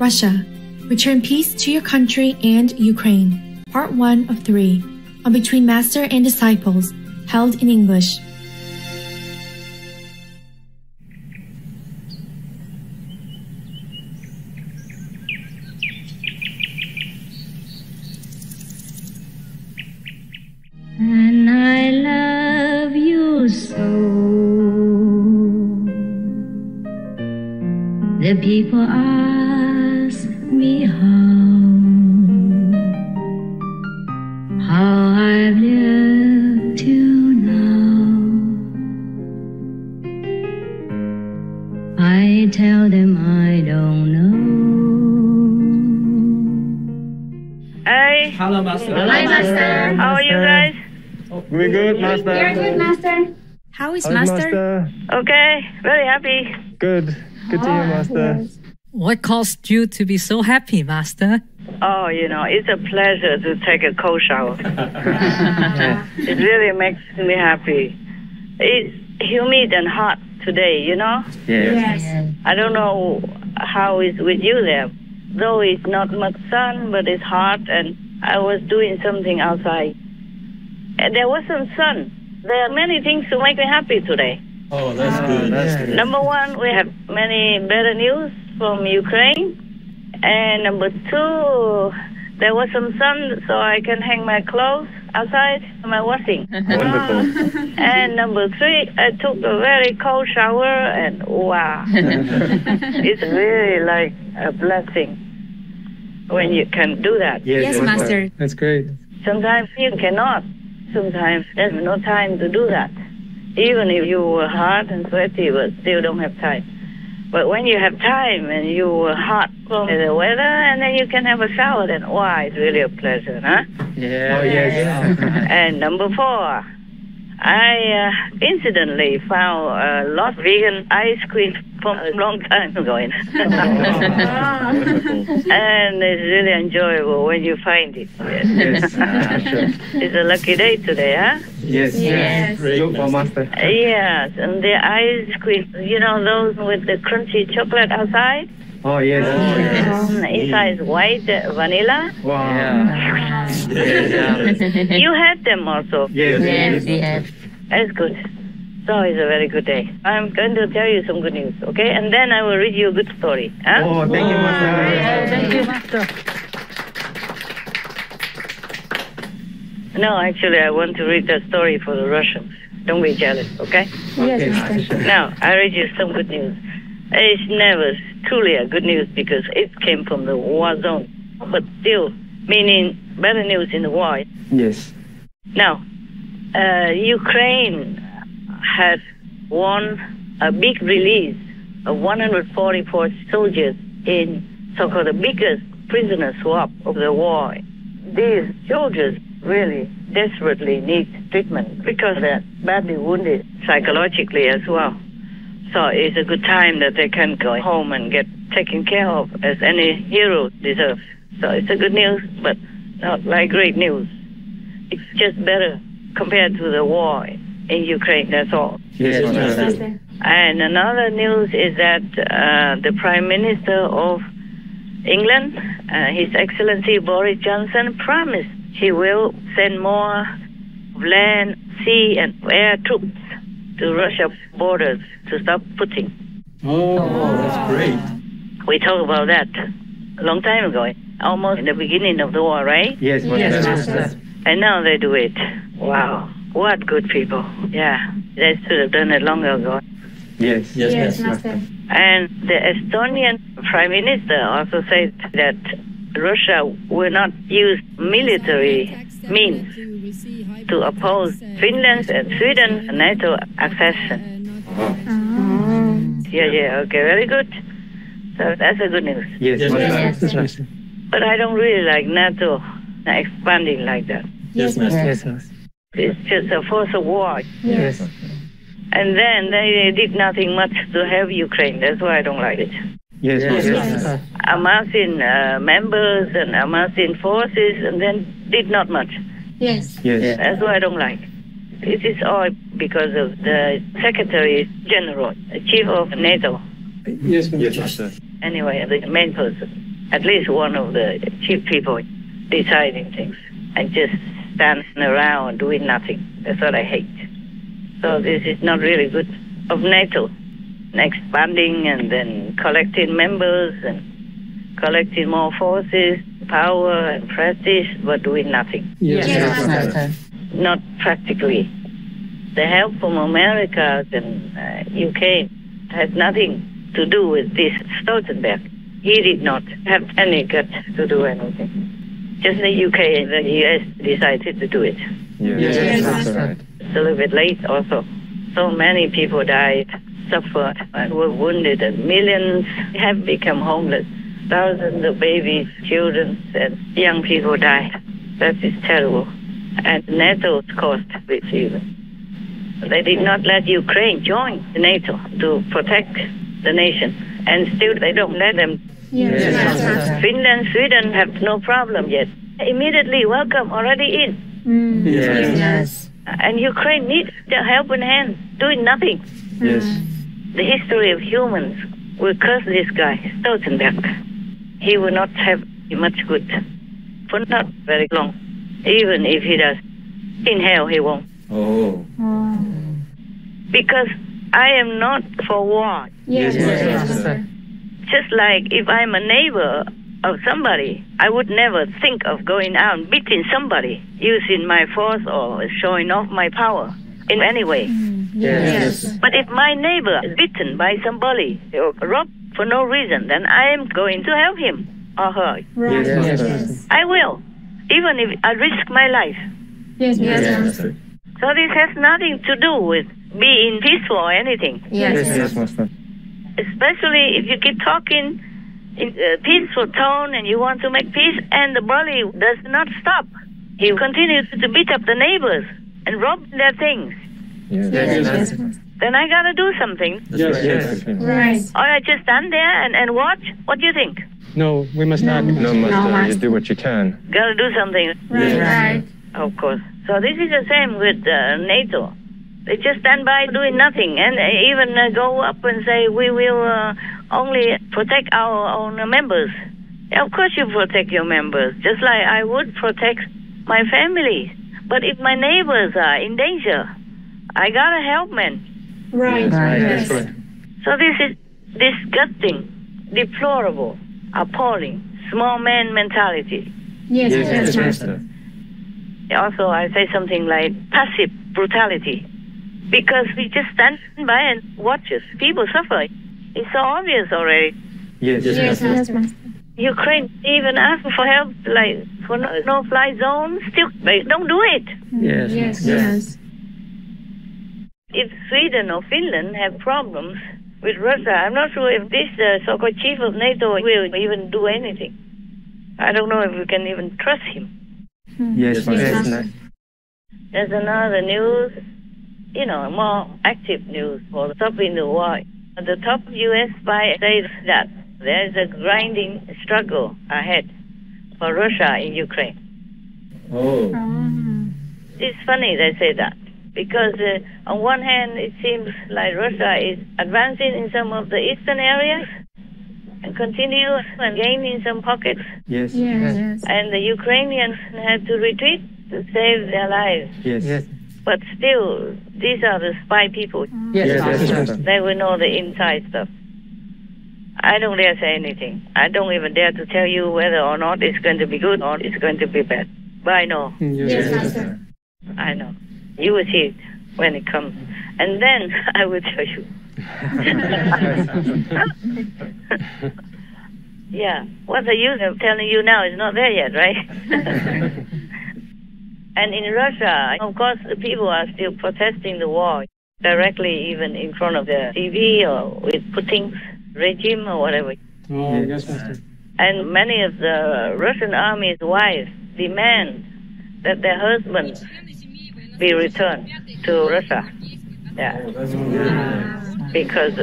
Russia, return peace to your country and Ukraine. Part 1 of 3 on Between Master and Disciples, held in English. And I love you so. The people ask me how I've lived till now. I tell them I don't know. Hey. Hello, Master. Hi, Master. How are you guys? We're good, Master. We're good, Master. How is How's Master? Okay, very happy. Good. Good to hear, Master. Yes. What caused you to be so happy, Master? Oh, it's a pleasure to take a cold shower. It really makes me happy. It's humid and hot today, Yes. I don't know how it's with you there. Though it's not much sun, but it's hot, and I was doing something outside. And there was some sun. There are many things to make me happy today. Oh, that's good. That's good. Number one, we have many better news from Ukraine. And number two, there was some sun, so I can hang my clothes outside my washing. Wonderful. And number three, I took a very cold shower, and wow, it's really like a blessing when you can do that. Yes, Master. That's great. Sometimes you cannot. Sometimes there's no time to do that. Even if you were hot and sweaty, but still don't have time. But when you have time and you were hot from the weather, and then you can have a shower, then wow, it's really a pleasure, huh? Yeah. Oh, yes. And number four, I incidentally found a lost vegan ice cream from a long time ago. And it's really enjoyable when you find it. Yes. Sure. It's a lucky day today, huh? Yes. Yes. Look for Master. Yes, and the ice cream, those with the crunchy chocolate outside? Oh, yes. Inside is white vanilla. Wow. You had them also. Yes. Yes. That's good. So it's a very good day. I'm going to tell you some good news, okay? And then I will read you a good story. Huh? Oh, thank you, Master. Thank you, Master. No, actually, I want to read the story for the Russians. Don't be jealous, okay? Yes, Master. Now, I read you some good news. It's never truly a good news because it came from the war zone. But still, meaning better news in the war. Yes. Now, Ukraine has won a big release of 144 soldiers in so-called the biggest prisoner swap of the war. These soldiers really desperately need treatment because they're badly wounded psychologically as well. So it's a good time that they can go home and get taken care of as any hero deserves. So it's a good news, but not like great news. It's just better compared to the war in Ukraine, that's all. Yes, Master. And another news is that the Prime Minister of England, His Excellency Boris Johnson, promised he will send more land, sea, and air troops to Russia's borders to stop Putin. Oh, that's great. We talked about that a long time ago, almost in the beginning of the war, right? Yes, Master. And now they do it. Wow. What good people. Yeah. They should have done it long ago. Yes. Yes, Master. And the Estonian Prime Minister also said that Russia will not use military means to oppose Finland and Sweden NATO accession. Yeah, okay, very good. So that's a good news. Yes, Master. But I don't really like NATO expanding like that. Yes, Master. Yes, Master. It's just a force of war. Yes. And then they did nothing much to help Ukraine. That's why I don't like it. Yes, Master. Amassing members and amassing forces and then did not much. Yes. Yes. That's why I don't like. It is all because of the Secretary General, the Chief of NATO. Yes, Master. Anyway, the main person. at least one of the chief people deciding things and just standing around and doing nothing. That's what I hate. So this is not really good of NATO. Expanding and then collecting members and collecting more forces, power and prestige, but doing nothing. Yes, Master. Not practically. The help from America and UK has nothing to do with this Stoltenberg. He did not have any guts to do anything. Just the UK and the US decided to do it. Yes, that's right. It's a little bit late also. So many people died, suffered, and were wounded, and millions have become homeless. Thousands of babies, children, and young people died. That is terrible. And NATO's caused this even. They did not let Ukraine join NATO to protect the nation, and still they don't let them. Yes. Finland, Sweden have no problem yet. Immediately welcome, already in. Yes. And Ukraine needs the helping hand, doing nothing. Yes. The history of humans will curse this guy, Stoltenberg. He will not have much good for not very long. Even if he does, in hell he won't. Oh. Because I am not for war. Yes, Master. Just like if I'm a neighbor of somebody, I would never think of going out and beating somebody, using my force or showing off my power in any way. Yes. But if my neighbor is beaten by somebody or robbed for no reason, then I am going to help him or her. Yes, Master. I will, even if I risk my life. Yes, Master. So this has nothing to do with being peaceful or anything. Yes, Master. Especially if you keep talking in a peaceful tone and you want to make peace, and the bully does not stop. He continues to beat up the neighbors and rob their things. Yes. Then I gotta do something. Yes. Right. Or I just stand there and watch. What do you think? No, we must not. No, Master. You do what you can. Gotta do something. Right. Of course. So this is the same with NATO. They just stand by doing nothing and even go up and say, we will only protect our own members. Yeah, of course you protect your members, just like I would protect my family. But if my neighbors are in danger, I gotta help them. Right. Yes. So this is disgusting, deplorable, appalling, small man mentality. Yes, Master. Also, I say something like passive brutality. Because we just stand by and watch people suffer. It's so obvious already. Yes, Master. Ukraine even asked for help, like for no-fly zone. Still, they don't do it. Yes. If Sweden or Finland have problems with Russia, I'm not sure if this so-called chief of NATO will even do anything. I don't know if we can even trust him. Yes, Master. There's another news, more active news for stopping the war. The top U.S. spy says that there is a grinding struggle ahead for Russia in Ukraine. Oh. It's funny they say that, because on one hand it seems like Russia is advancing in some of the eastern areas and continue and gain in some pockets, Yes. and the Ukrainians had to retreat to save their lives. Yes. But still, these are the spy people. Yes, Master. They will know the inside stuff. I don't dare say anything. I don't even dare to tell you whether or not it's going to be good or it's going to be bad. But I know. Yes, Master. I know. You will see it when it comes. And then I will tell you. Yeah. What's the use of telling you now? It's not there yet, right? And in Russia, of course, the people are still protesting the war directly, even in front of the TV or with Putin's regime or whatever. Oh, yes, Master. And many of the Russian army's wives demand that their husbands be returned to Russia. Yeah. Because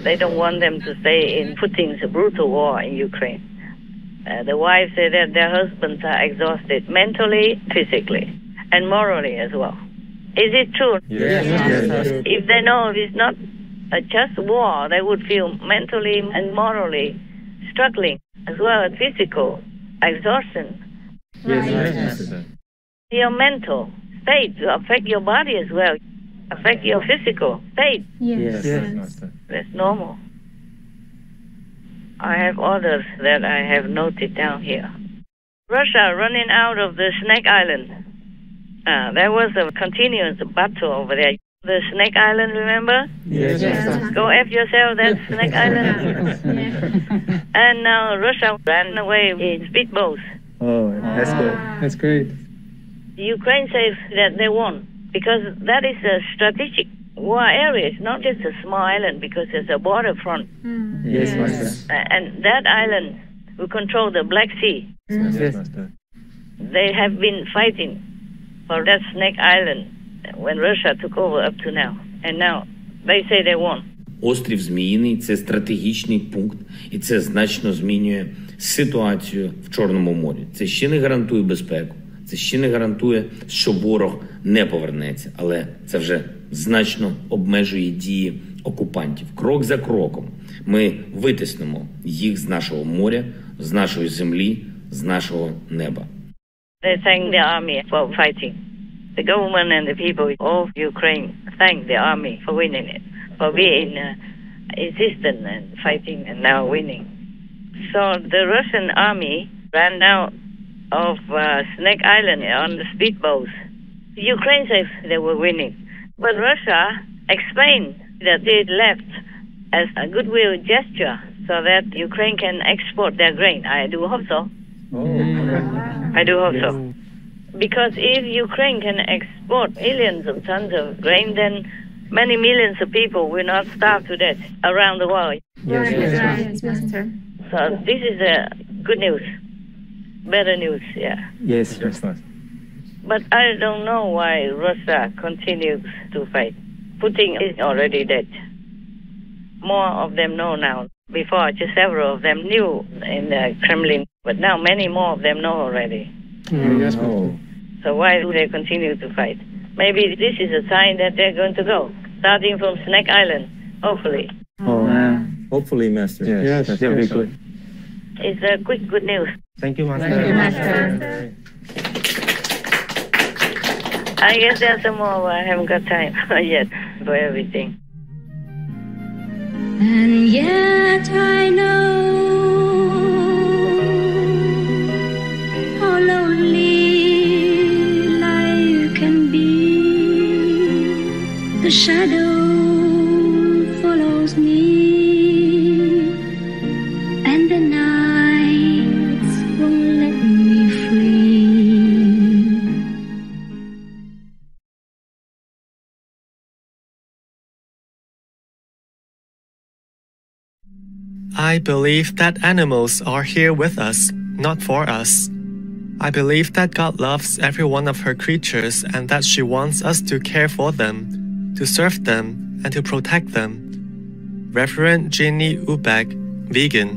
they don't want them to stay in Putin's brutal war in Ukraine. The wives say that their husbands are exhausted mentally, physically, and morally as well. Is it true? Yes. If they know it's not a just war, they would feel mentally and morally struggling, as well as physical exhaustion. Yes, Master. Your mental state will affect your body as well, affect your physical state. Yes, Master. That's normal. I have others that I have noted down here. Russia running out of the Snake Island. There was a continuous battle over there. The Snake Island, remember? Yes, Master. Go F yourself, that's Snake Island. And now Russia ran away in speedboats. Oh, that's good. That's great. Ukraine says that they won because that is a strategic war area. It's not just a small island because there's a border front. Yes, Master. And that island will control the Black Sea. Yes, Master. They have been fighting for that Snake Island when Russia took over up to now. And now they say they won. Острів Зміїний – це стратегічний пункт, і це значно змінює ситуацію в Чорному морі. Це ще не гарантує безпеку, це ще не гарантує, що ворог не повернеться, але це вже значно обмежує дії окупантів. Крок за кроком ми витиснемо їх з нашого моря, з нашої землі, з нашого неба. They thank the army for fighting. The government and the people of Ukraine thank the army for winning it, for being insistent and fighting and now winning. So the Russian army ran out of Snake Island on the speedboats. Ukraine says they were winning, but Russia explained that they left as a goodwill gesture so that Ukraine can export their grain. I do hope so. I do hope so. Because if Ukraine can export millions of tons of grain, then many millions of people will not starve to death around the world. Yes, Master. So this is good news, better news, yeah. Yes, Master. But I don't know why Russia continues to fight. Putin is already dead. More of them know now. Before, just several of them knew in the Kremlin, but now many more of them know already. Yes, Master. Oh. So why do they continue to fight? Maybe this is a sign that they're going to go, starting from Snake Island, hopefully. Oh, hopefully, Master. Yes, that will be yes, good. It's a quick good news. Thank you, Master. Thank you, Master. I guess there's some more, but I haven't got time yet for everything. And yet I know how lonely life can be. The shadow follows me, and the nights won't let me free. I believe that animals are here with us, not for us. I believe that God loves every one of her creatures and that she wants us to care for them, to serve them, and to protect them. Reverend Jenny Ubek, vegan.